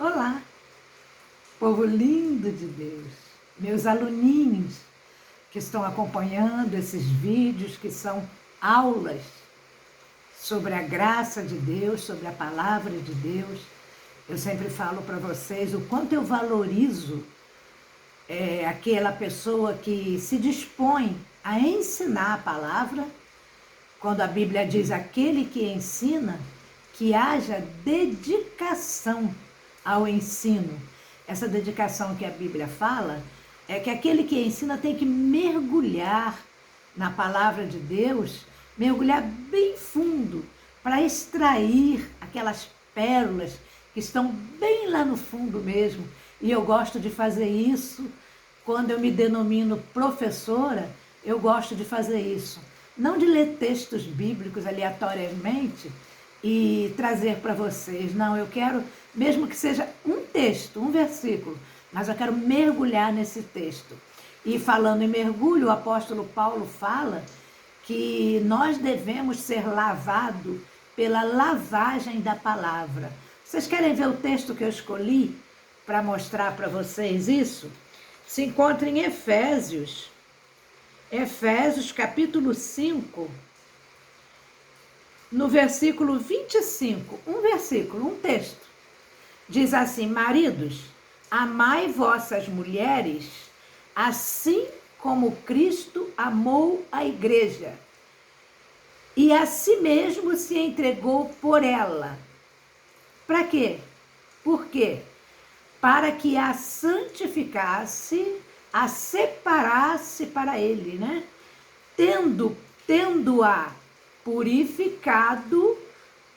Olá, povo lindo de Deus, meus aluninhos que estão acompanhando esses vídeos que são aulas sobre a graça de Deus, sobre a palavra de Deus. Eu sempre falo para vocês o quanto eu valorizo aquela pessoa que se dispõe a ensinar a palavra, quando a Bíblia diz aquele que ensina, que haja dedicação ao ensino. Essa dedicação que a Bíblia fala é que aquele que ensina tem que mergulhar na palavra de Deus, mergulhar bem fundo para extrair aquelas pérolas que estão bem lá no fundo mesmo. E eu gosto de fazer isso quando eu me denomino professora. Eu gosto de fazer isso, não de ler textos bíblicos aleatoriamente e trazer para vocês. Não, eu quero, mesmo que seja um texto, um versículo, mas eu quero mergulhar nesse texto. E falando em mergulho, o apóstolo Paulo fala que nós devemos ser lavados pela lavagem da palavra. Vocês querem ver o texto que eu escolhi para mostrar para vocês isso? Se encontra em Efésios capítulo 5, no versículo 25, um texto, diz assim: maridos, amai vossas mulheres, assim como Cristo amou a igreja, e a si mesmo se entregou por ela. Para quê? Por quê? Para que a santificasse, a separasse para ele, né? Tendo-a purificado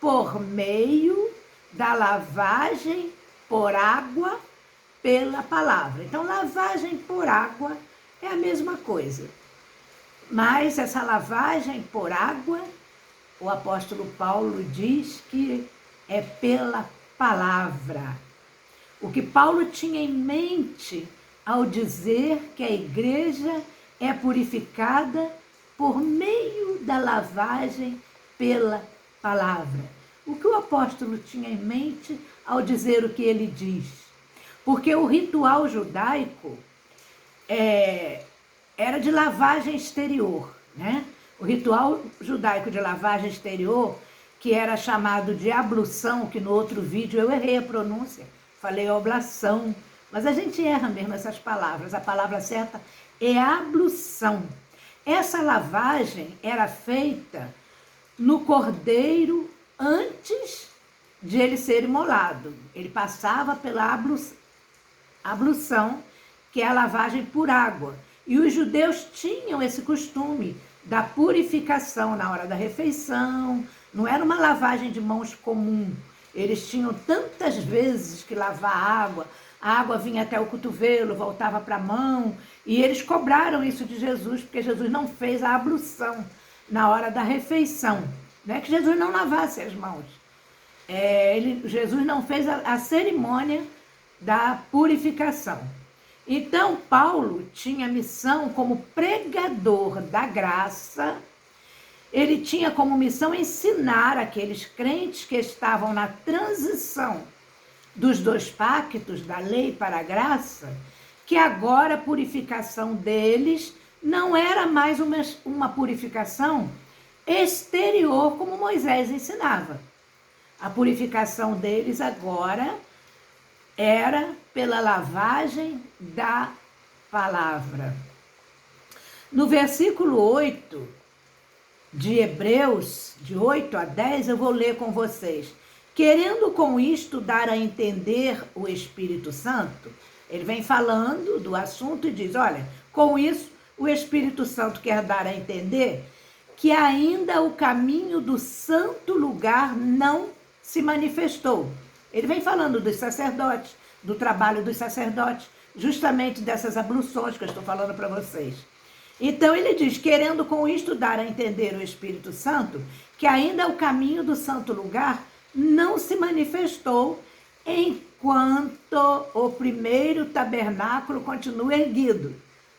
por meio da lavagem por água pela palavra. Então, lavagem por água é a mesma coisa. Mas essa lavagem por água, o apóstolo Paulo diz que é pela palavra. O que Paulo tinha em mente ao dizer que a igreja é purificada por meio da lavagem pela palavra. O que o apóstolo tinha em mente ao dizer o que ele diz? Porque o ritual judaico era de lavagem exterior, né? O ritual judaico de lavagem exterior, que era chamado de ablução, que no outro vídeo eu errei a pronúncia, falei oblação, mas a gente erra mesmo essas palavras. A palavra certa é ablução. Essa lavagem era feita no cordeiro antes de ele ser imolado. Ele passava pela ablução, que é a lavagem por água. E os judeus tinham esse costume da purificação na hora da refeição. Não era uma lavagem de mãos comum. Eles tinham tantas vezes que lavar a água vinha até o cotovelo, voltava para a mão, e eles cobraram isso de Jesus, porque Jesus não fez a ablução na hora da refeição. Não é que Jesus não lavasse as mãos. Jesus não fez a cerimônia da purificação. Então, Paulo tinha missão como pregador da graça. Ele tinha como missão ensinar aqueles crentes que estavam na transição dos dois pactos, da lei para a graça, que agora a purificação deles não era mais uma purificação exterior, como Moisés ensinava. A purificação deles agora era pela lavagem da palavra. No versículo 8 de Hebreus, de 8 a 10, eu vou ler com vocês. Querendo com isto dar a entender o Espírito Santo, ele vem falando do assunto e diz, olha, com isso o Espírito Santo quer dar a entender que ainda o caminho do santo lugar não se manifestou. Ele vem falando dos sacerdotes, do trabalho dos sacerdotes, justamente dessas abluções que eu estou falando para vocês. Então ele diz, querendo com isto dar a entender o Espírito Santo, que ainda o caminho do santo lugar não se manifestou enquanto o primeiro tabernáculo continua erguido.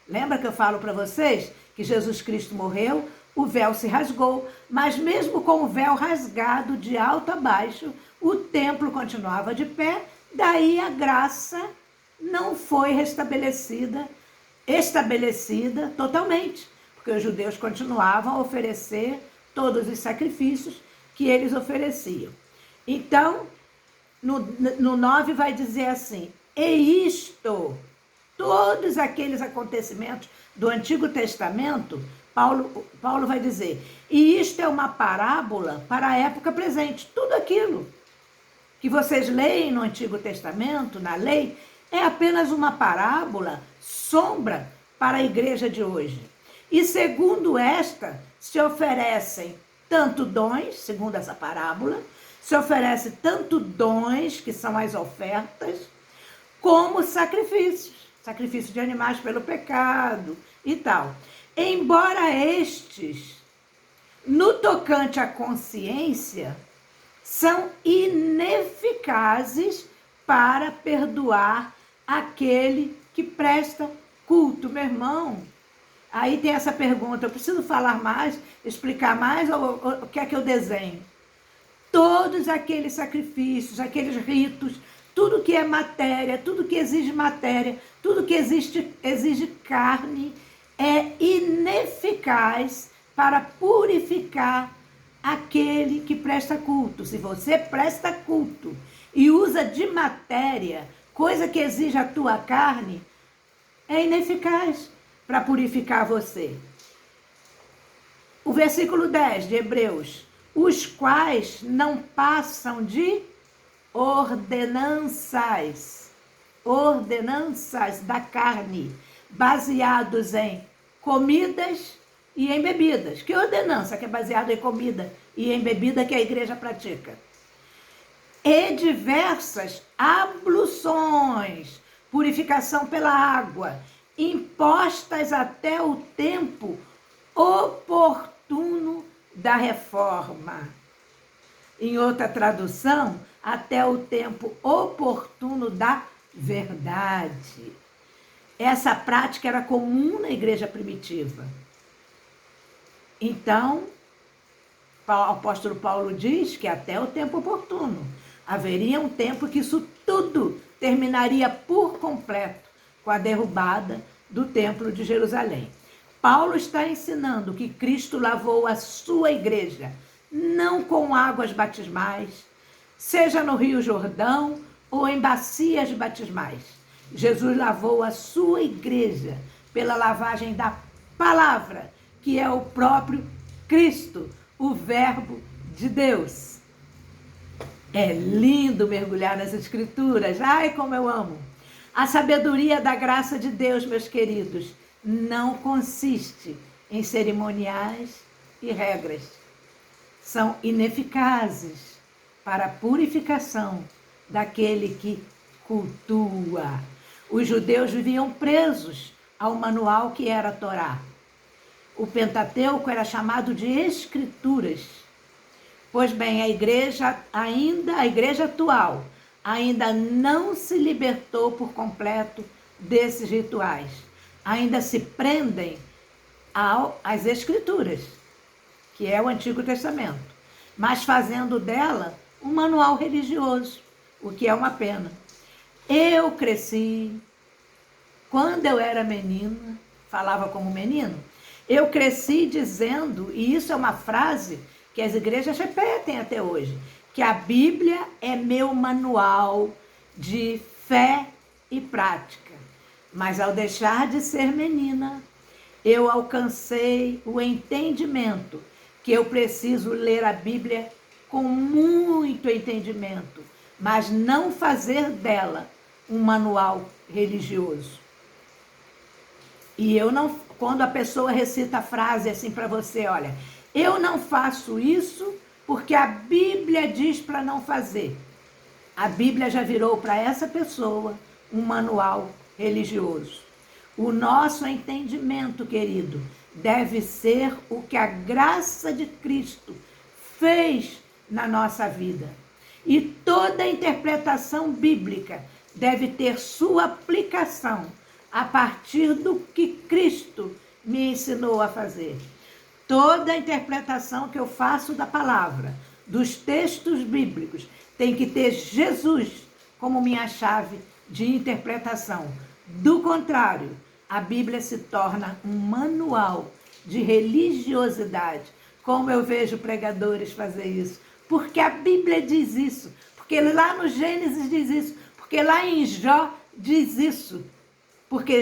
Lembra que eu falo para vocês que Jesus Cristo morreu, o véu se rasgou, mas mesmo com o véu rasgado de alto a baixo, o templo continuava de pé Daí a graça não foi estabelecida totalmente, porque os judeus continuavam a oferecer todos os sacrifícios que eles ofereciam. Então, no 9 vai dizer assim: e isto, todos aqueles acontecimentos do Antigo Testamento, Paulo vai dizer, e isto é uma parábola para a época presente. Tudo aquilo que vocês leem no Antigo Testamento, na lei, é apenas uma parábola, sombra para a igreja de hoje. E segundo esta, se oferecem tanto dons, segundo essa parábola, se oferece tanto dons, que são as ofertas, como sacrifícios de animais pelo pecado e tal. Embora estes, no tocante à consciência, são ineficazes para perdoar aquele que presta culto. Meu irmão, aí tem essa pergunta, eu preciso falar mais, explicar mais, ou quer que eu desenhe? Todos aqueles sacrifícios, aqueles ritos, tudo que é matéria, tudo que exige matéria, tudo que exige carne, é ineficaz para purificar aquele que presta culto. Se você presta culto e usa de matéria, coisa que exige a tua carne, é ineficaz para purificar você. O versículo 10 de Hebreus: os quais não passam de ordenanças da carne, baseados em comidas e em bebidas. Que ordenança que é baseada em comida e em bebida que a igreja pratica? E diversas abluções, purificação pela água, impostas até o tempo oportuno da reforma. Em outra tradução, até o tempo oportuno da verdade. Essa prática era comum na igreja primitiva. Então, o apóstolo Paulo diz que até o tempo oportuno. Haveria um tempo que isso tudo terminaria por completo com a derrubada do templo de Jerusalém. Paulo está ensinando que Cristo lavou a sua igreja, não com águas batismais, seja no Rio Jordão ou em bacias batismais. Jesus lavou a sua igreja pela lavagem da palavra, que é o próprio Cristo, o Verbo de Deus. É lindo mergulhar nas Escrituras. Ai, como eu amo! A sabedoria da graça de Deus, meus queridos, não consiste em cerimoniais e regras. São ineficazes para a purificação daquele que cultua. Os judeus viviam presos ao manual que era a Torá. O Pentateuco era chamado de Escrituras. Pois bem, a igreja atual ainda não se libertou por completo desses rituais. Ainda se prendem às Escrituras, que é o Antigo Testamento, mas fazendo dela um manual religioso, o que é uma pena. Eu cresci, quando eu era menina, falava como menino, eu cresci dizendo, e isso é uma frase que as igrejas repetem até hoje, que a Bíblia é meu manual de fé e prática. Mas ao deixar de ser menina, eu alcancei o entendimento que eu preciso ler a Bíblia com muito entendimento, mas não fazer dela um manual religioso. E eu não, quando a pessoa recita a frase assim para você, olha, eu não faço isso porque a Bíblia diz para não fazer. A Bíblia já virou para essa pessoa um manual religioso. O nosso entendimento, querido, deve ser o que a graça de Cristo fez na nossa vida. E toda interpretação bíblica deve ter sua aplicação a partir do que Cristo me ensinou a fazer. Toda interpretação que eu faço da palavra, dos textos bíblicos, tem que ter Jesus como minha chave de interpretação. Do contrário, a Bíblia se torna um manual de religiosidade. Como eu vejo pregadores fazer isso. Porque a Bíblia diz isso. Porque lá no Gênesis diz isso. Porque lá em Jó diz isso. Porque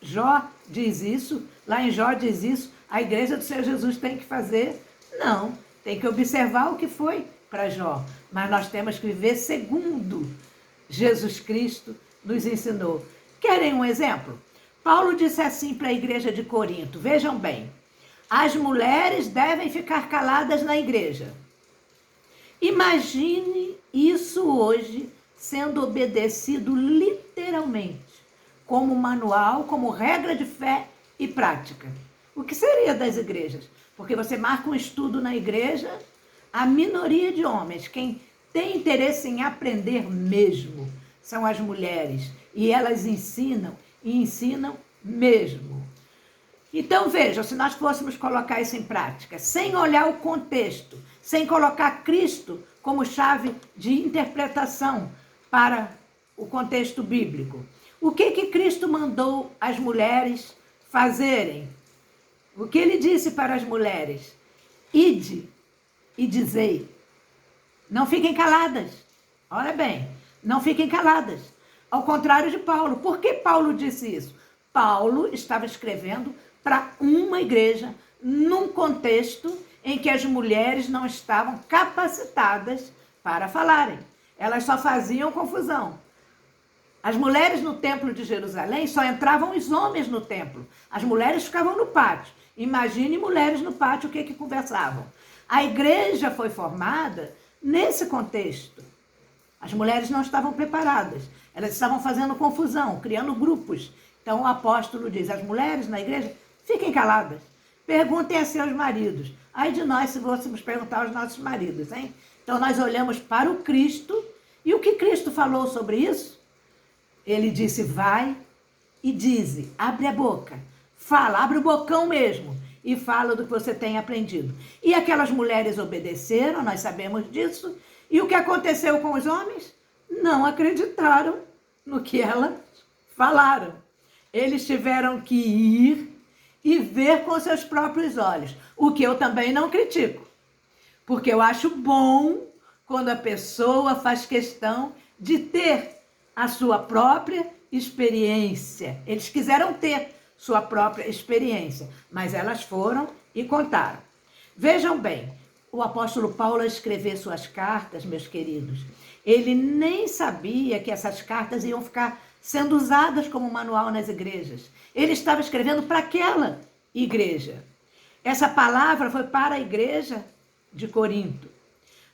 Jó diz isso, lá em Jó diz isso, a igreja do Senhor Jesus tem que fazer? Não, tem que observar o que foi para Jó. Mas nós temos que viver segundo Jesus Cristo nos ensinou. Querem um exemplo? Paulo disse assim para a igreja de Corinto, vejam bem, as mulheres devem ficar caladas na igreja. Imagine isso hoje sendo obedecido literalmente, como manual, como regra de fé e prática. O que seria das igrejas? Porque você marca um estudo na igreja, a minoria de homens, quem tem interesse em aprender mesmo, são as mulheres. E elas ensinam, e ensinam mesmo. Então vejam, se nós fôssemos colocar isso em prática, sem olhar o contexto, sem colocar Cristo como chave de interpretação para o contexto bíblico, o que Cristo mandou as mulheres fazerem? O que ele disse para as mulheres? Ide e dizei. Não fiquem caladas. Olha bem, não fiquem caladas. Ao contrário de Paulo. Por que Paulo disse isso? Paulo estava escrevendo para uma igreja num contexto em que as mulheres não estavam capacitadas para falarem. Elas só faziam confusão. As mulheres no templo de Jerusalém só entravam os homens no templo. As mulheres ficavam no pátio. Imagine mulheres no pátio o que conversavam. A igreja foi formada nesse contexto. As mulheres não estavam preparadas. Elas estavam fazendo confusão, criando grupos. Então o apóstolo diz, as mulheres na igreja, fiquem caladas. Perguntem a seus maridos. Ai de nós se fôssemos perguntar aos nossos maridos, hein? Então nós olhamos para o Cristo. E o que Cristo falou sobre isso? Ele disse, vai e dize, abre a boca, fala, abre o bocão mesmo e fala do que você tem aprendido. E aquelas mulheres obedeceram, nós sabemos disso. E o que aconteceu com os homens? Não acreditaram no que elas falaram. Eles tiveram que ir e ver com seus próprios olhos, o que eu também não critico. Porque eu acho bom quando a pessoa faz questão de ter a sua própria experiência. Eles quiseram ter sua própria experiência, mas elas foram e contaram. Vejam bem, o apóstolo Paulo, ao escrever suas cartas, meus queridos, ele nem sabia que essas cartas iam ficar sendo usadas como manual nas igrejas. Ele estava escrevendo para aquela igreja. Essa palavra foi para a igreja de Corinto.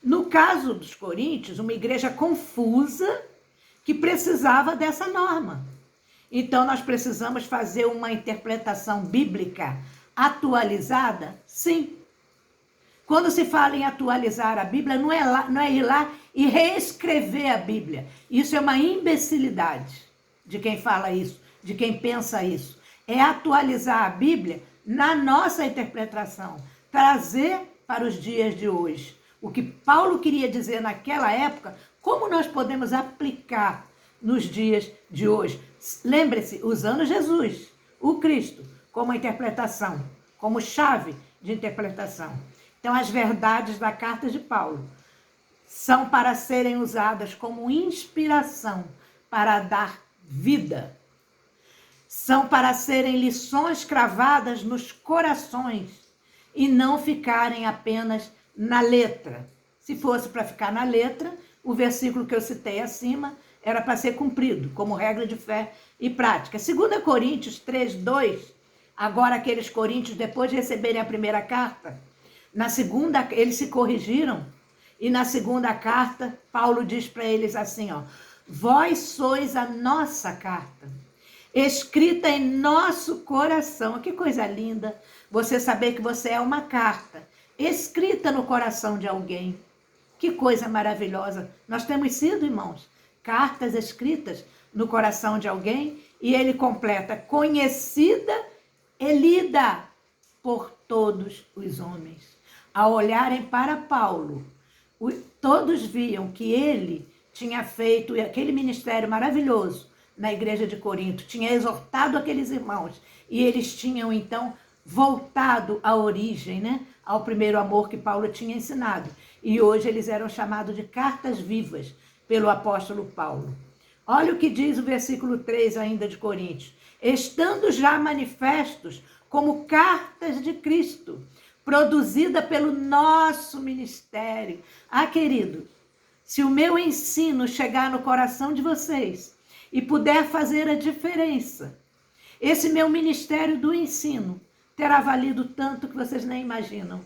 No caso dos coríntios, uma igreja confusa, que precisava dessa norma. Então, nós precisamos fazer uma interpretação bíblica atualizada? Sim. Quando se fala em atualizar a Bíblia, não é ir lá e reescrever a Bíblia. Isso é uma imbecilidade de quem fala isso, de quem pensa isso. É atualizar a Bíblia na nossa interpretação, trazer para os dias de hoje. O que Paulo queria dizer naquela época, como nós podemos aplicar nos dias de hoje? Lembre-se, usando Jesus, o Cristo, como interpretação, como chave de interpretação. Então, as verdades da carta de Paulo são para serem usadas como inspiração para dar vida. São para serem lições cravadas nos corações e não ficarem apenas na letra. Se fosse para ficar na letra, o versículo que eu citei acima era para ser cumprido, como regra de fé e prática. 2 Coríntios 3:2, agora aqueles coríntios, depois de receberem a primeira carta, na segunda, eles se corrigiram, e na segunda carta, Paulo diz para eles assim, ó, vós sois a nossa carta, escrita em nosso coração. Que coisa linda você saber que você é uma carta, escrita no coração de alguém. Que coisa maravilhosa. Nós temos sido, irmãos, cartas escritas no coração de alguém, e ele completa, conhecida e lida por todos os homens. Ao olharem para Paulo, todos viam que ele tinha feito aquele ministério maravilhoso na igreja de Corinto, tinha exortado aqueles irmãos, e eles tinham então voltado à origem, né? Ao primeiro amor que Paulo tinha ensinado. E hoje eles eram chamados de cartas vivas pelo apóstolo Paulo. Olha o que diz o versículo 3 ainda de Coríntios. Estando já manifestos como cartas de Cristo, produzida pelo nosso ministério. Ah, querido, se o meu ensino chegar no coração de vocês e puder fazer a diferença, esse meu ministério do ensino terá valido tanto que vocês nem imaginam.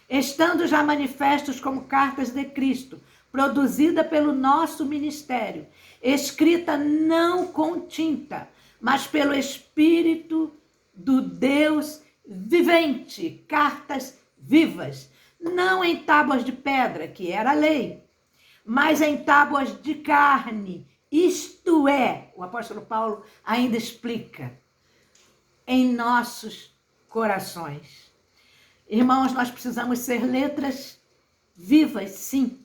Estando já manifestos como cartas de Cristo, produzida pelo nosso ministério, escrita não com tinta, mas pelo Espírito do Deus vivente, cartas vivas, não em tábuas de pedra, que era a lei, mas em tábuas de carne, isto é, o apóstolo Paulo ainda explica, em nossos corações. Irmãos, nós precisamos ser letras vivas, sim.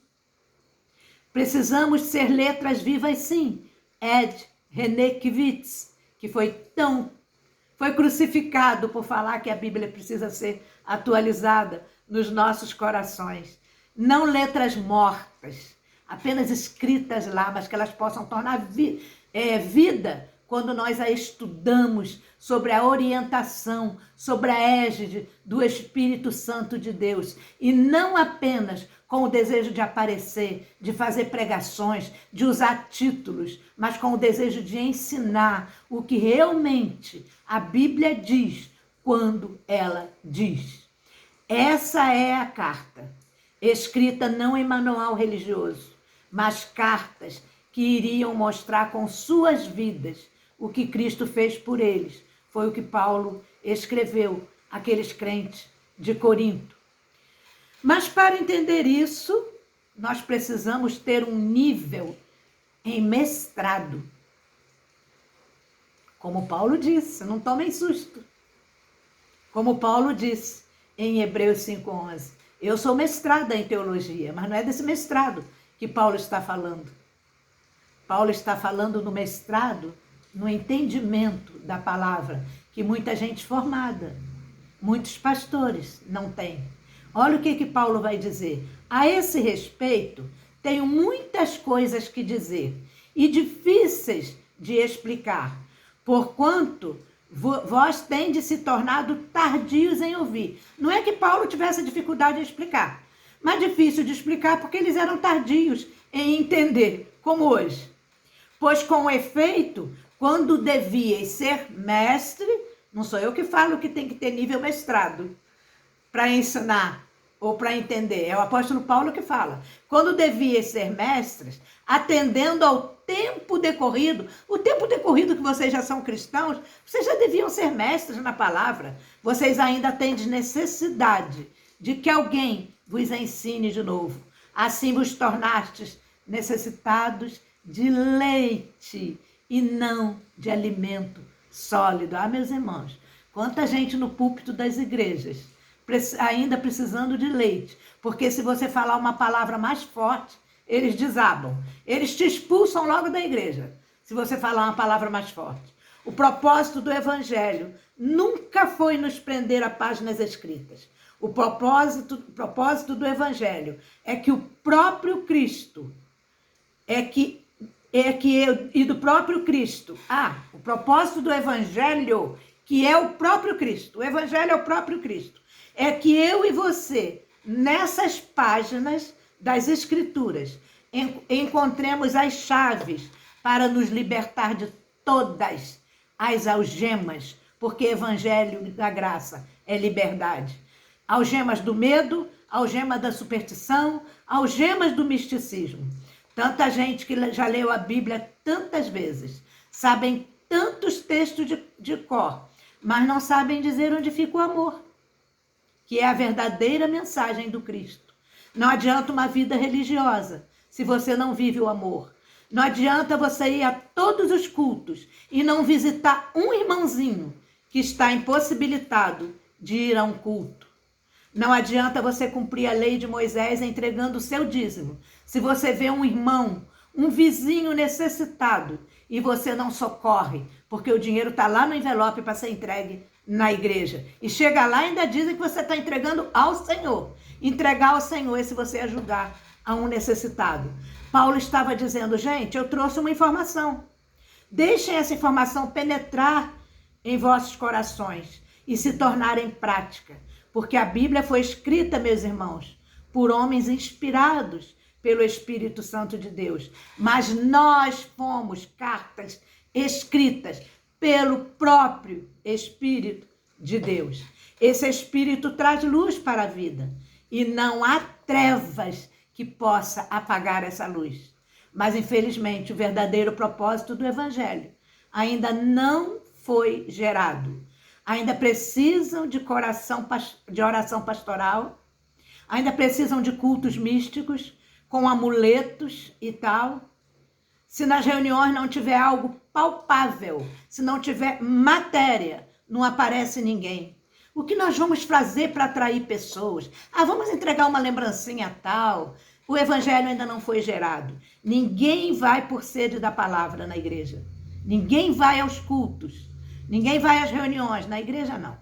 Precisamos ser letras vivas, sim. Ed Renekiewicz, que foi crucificado por falar que a Bíblia precisa ser atualizada nos nossos corações. Não letras mortas, apenas escritas lá, mas que elas possam tornar vida quando nós a estudamos sobre a orientação, sobre a égide do Espírito Santo de Deus. E não apenas com o desejo de aparecer, de fazer pregações, de usar títulos, mas com o desejo de ensinar o que realmente a Bíblia diz quando ela diz. Essa é a carta, escrita não em manual religioso, mas cartas que iriam mostrar com suas vidas o que Cristo fez por eles. Foi o que Paulo escreveu àqueles crentes de Corinto. Mas para entender isso, nós precisamos ter um nível em mestrado. Como Paulo disse, não tomem susto. Como Paulo disse em Hebreus 5:11, eu sou mestrada em teologia, mas não é desse mestrado que Paulo está falando. Paulo está falando no mestrado, no entendimento da palavra, que muita gente formada, muitos pastores não têm. Olha o que Paulo vai dizer. A esse respeito, tenho muitas coisas que dizer e difíceis de explicar, porquanto vós tendes se tornado tardios em ouvir. Não é que Paulo tivesse dificuldade em explicar, mas difícil de explicar porque eles eram tardios em entender, como hoje. Pois com efeito, quando devíeis ser mestre, não sou eu que falo que tem que ter nível mestrado para ensinar ou para entender, é o apóstolo Paulo que fala. Quando devíeis ser mestres, atendendo ao tempo decorrido, o tempo decorrido que vocês já são cristãos, vocês já deviam ser mestres na palavra. Vocês ainda têm necessidade de que alguém vos ensine de novo. Assim vos tornastes necessitados de leite e não de alimento sólido. Ah, meus irmãos, quanta gente no púlpito das igrejas ainda precisando de leite, porque se você falar uma palavra mais forte, eles desabam, eles te expulsam logo da igreja, se você falar uma palavra mais forte. O propósito do evangelho nunca foi nos prender a páginas escritas. O propósito do evangelho é que o próprio Cristo, e do próprio Cristo. O propósito do evangelho, que é o próprio Cristo. O evangelho é o próprio Cristo. É que eu e você, nessas páginas das Escrituras, encontremos as chaves para nos libertar de todas as algemas, porque evangelho da graça é liberdade. Algemas do medo, algemas da superstição, algemas do misticismo. Tanta gente que já leu a Bíblia tantas vezes, sabem tantos textos de cor, mas não sabem dizer onde fica o amor, que é a verdadeira mensagem do Cristo. Não adianta uma vida religiosa se você não vive o amor. Não adianta você ir a todos os cultos e não visitar um irmãozinho que está impossibilitado de ir a um culto. Não adianta você cumprir a lei de Moisés entregando o seu dízimo. Se você vê um irmão, um vizinho necessitado e você não socorre, porque o dinheiro está lá no envelope para ser entregue na igreja. E chega lá e ainda dizem que você está entregando ao Senhor. Entregar ao Senhor é se você ajudar a um necessitado. Paulo estava dizendo, gente, eu trouxe uma informação. Deixem essa informação penetrar em vossos corações e se tornar em prática. Porque a Bíblia foi escrita, meus irmãos, por homens inspirados pelo Espírito Santo de Deus. Mas nós fomos cartas escritas pelo próprio Espírito de Deus. Esse Espírito traz luz para a vida e não há trevas que possa apagar essa luz. Mas, infelizmente, o verdadeiro propósito do Evangelho ainda não foi gerado. Ainda precisam de oração pastoral, ainda precisam de cultos místicos, com amuletos e tal. Se nas reuniões não tiver algo palpável, se não tiver matéria, não aparece ninguém. O que nós vamos fazer para atrair pessoas? Vamos entregar uma lembrancinha tal. O evangelho ainda não foi gerado. Ninguém vai por sede da palavra na igreja. Ninguém vai aos cultos. Ninguém vai às reuniões. Na igreja, não.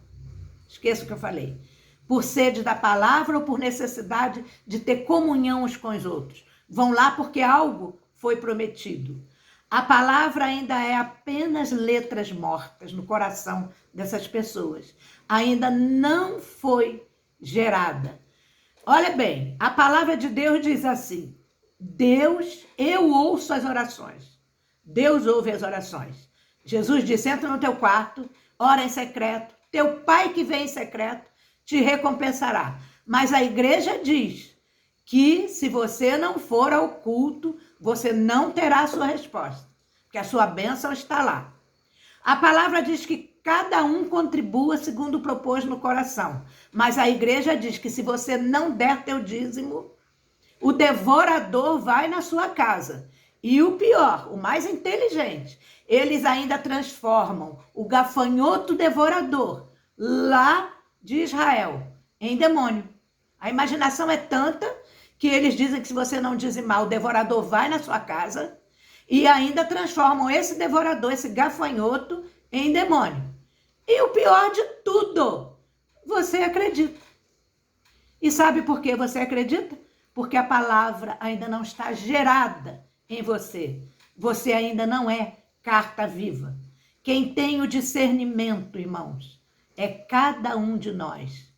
Esqueça o que eu falei. Por sede da palavra ou por necessidade de ter comunhão uns com os outros. Vão lá porque algo foi prometido. A palavra ainda é apenas letras mortas no coração dessas pessoas. Ainda não foi gerada. Olha bem, a palavra de Deus diz assim, eu ouço as orações. Deus ouve as orações. Jesus disse, entra no teu quarto, ora em secreto, teu pai que vem em secreto te recompensará. Mas a igreja diz que se você não for ao culto, você não terá a sua resposta, porque a sua bênção está lá. A palavra diz que cada um contribua segundo propôs no coração, mas a igreja diz que se você não der teu dízimo, o devorador vai na sua casa. E o pior, o mais inteligente, eles ainda transformam o gafanhoto devorador lá de Israel em demônio. A imaginação é tanta que eles dizem que se você não dizimar, o devorador vai na sua casa e ainda transformam esse devorador, esse gafanhoto, em demônio. E o pior de tudo, você acredita. E sabe por que você acredita? Porque a palavra ainda não está gerada em você. Você ainda não é carta viva. Quem tem o discernimento, irmãos, é cada um de nós.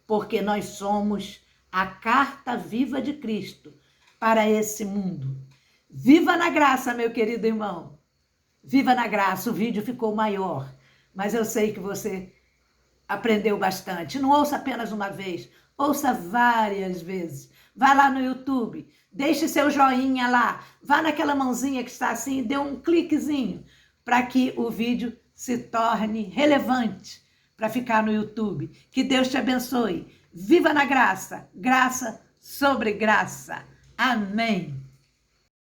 Porque nós somos a carta viva de Cristo para esse mundo. Viva na graça, meu querido irmão. Viva na graça. O vídeo ficou maior, mas eu sei que você aprendeu bastante. Não ouça apenas uma vez, ouça várias vezes. Vá lá no YouTube, deixe seu joinha lá, vá naquela mãozinha que está assim e dê um cliquezinho para que o vídeo se torne relevante para ficar no YouTube. Que Deus te abençoe. Viva na graça, graça sobre graça. Amém.